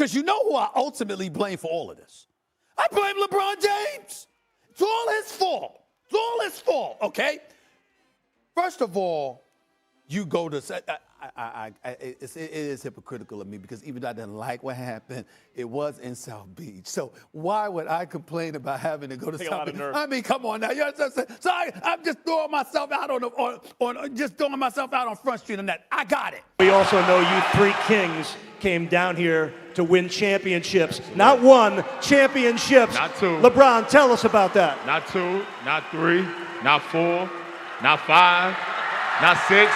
Because you know who I ultimately blame for all of this? I blame LeBron James. It's all his fault. It's all his fault, okay? First of all, you go to it is hypocritical of me because even though I didn't like what happened, it was in South Beach. So why would I complain about having to go to South Beach? I mean, come on now. You know what I'm saying? So I'm just throwing myself out on Front Street on that. I got it. We also know you three kings came down here to win championships. Not one, championships. Not two. LeBron, tell us about that. Not 2, not 3, not 4, not 5, not 6,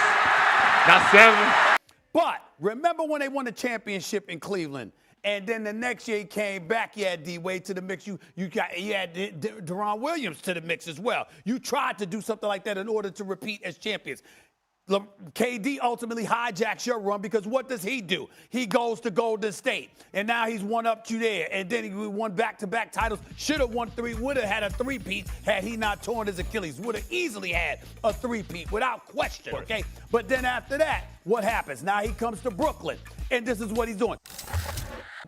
not 7. But remember when they won the championship in Cleveland, and then the next year he came back, you had Dewayne to the mix, you had Deron Williams to the mix as well. You tried to do something like that in order to repeat as champions. KD ultimately hijacks your run because what does he do? He goes to Golden State, and now he's one up you there, and then he won back-to-back titles. Should have won 3, would have had a 3-peat had he not torn his Achilles. Would have easily had a 3-peat without question, okay? But then after that, what happens? Now he comes to Brooklyn, and this is what he's doing.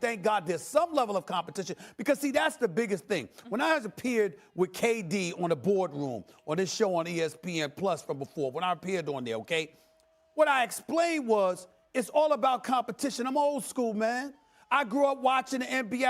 Thank God there's some level of competition because, see, that's the biggest thing. When I appeared with KD on the boardroom on this show on ESPN Plus from before, when I appeared on there, okay, what I explained was it's all about competition. I'm old school, man. I grew up watching the NBA.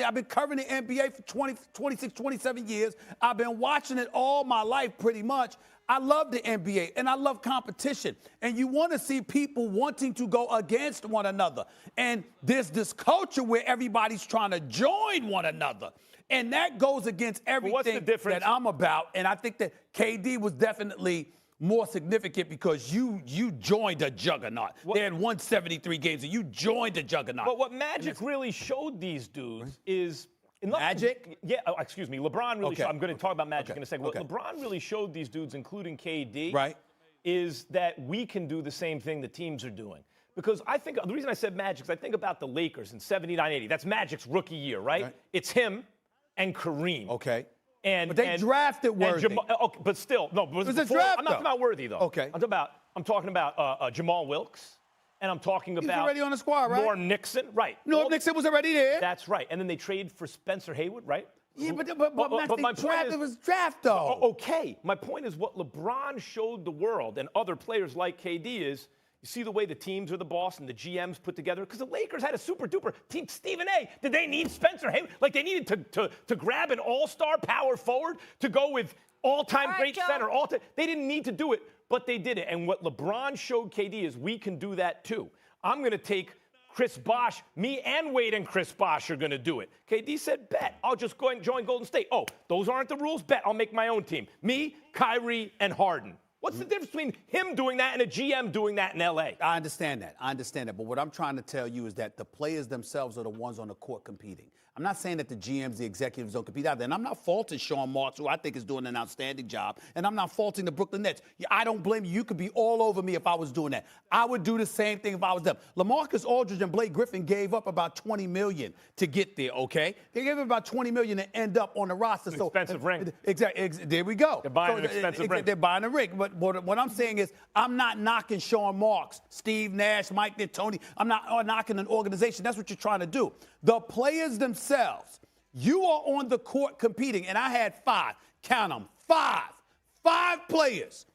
I've been covering the NBA for 26, 27 years. I've been watching it all my life pretty much. I love the NBA, and I love competition. And you want to see people wanting to go against one another. And there's this culture where everybody's trying to join one another. And that goes against everything that I'm about. And I think that KD was definitely more significant because you joined a juggernaut. They had 173 games, and you joined a juggernaut. But what Magic really showed these dudes is... Magic? Yeah, excuse me. LeBron really showed, I'm going to talk about Magic in a second. Okay. What LeBron really showed these dudes, including KD, right, is that we can do the same thing the teams are doing. Because I think, the reason I said Magic is I think about the Lakers in 79-80. That's Magic's rookie year, right? It's him and Kareem. Okay. But they drafted Worthy. Okay, but still, no. But it was a draft, I'm not talking about Worthy, though. Okay. I'm talking about Jamal Wilkes. And I'm talking about... He's already on the squad, right? Norm Nixon, right. Norm Nixon was already there. That's right. And then they traded for Spencer Haywood, right? Yeah, but my point was draft, though. Okay. My point is what LeBron showed the world and other players like KD is, you see the way the teams are the boss and the GMs put together? Because the Lakers had a super-duper team. Stephen A., did they need Spencer Haywood? Like, they needed to grab an all-star power forward to go with all-time great center. They didn't need to do it, but they did it. And what LeBron showed KD is we can do that too. I'm going to take Chris Bosh. Me and Wade and Chris Bosh are going to do it. KD said, bet. I'll just go and join Golden State. Oh, those aren't the rules? Bet. I'll make my own team. Me, Kyrie, and Harden. What's the difference between him doing that and a GM doing that in L.A.? I understand that. But what I'm trying to tell you is that the players themselves are the ones on the court competing. I'm not saying that the GMs, the executives don't compete out there. And I'm not faulting Sean Marks, who I think is doing an outstanding job. And I'm not faulting the Brooklyn Nets. I don't blame you. You could be all over me if I was doing that. I would do the same thing if I was them. LaMarcus Aldridge and Blake Griffin gave up about $20 million to get there, okay? They gave up about $20 million to end up on the roster. Expensive ring. Exactly. There we go. They're buying an expensive ring. They're buying a ring. But what I'm saying is I'm not knocking Sean Marks, Steve Nash, Mike D'Antoni. I'm not knocking an organization. That's what you're trying to do. The players themselves, you are on the court competing, and I had 5. Count them. 5 players.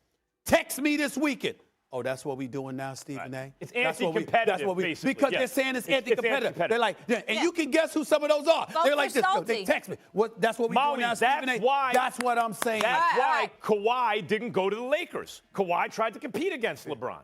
Text me this weekend. Oh, that's what we doing now, Stephen A? It's anti-competitive, basically. Because they're saying it's anti-competitive. They're like, and you can guess who some of those are. They're like this. They text me. That's what we doing now, Stephen A. That's what I'm saying. That's why Kawhi didn't go to the Lakers. Kawhi tried to compete against LeBron.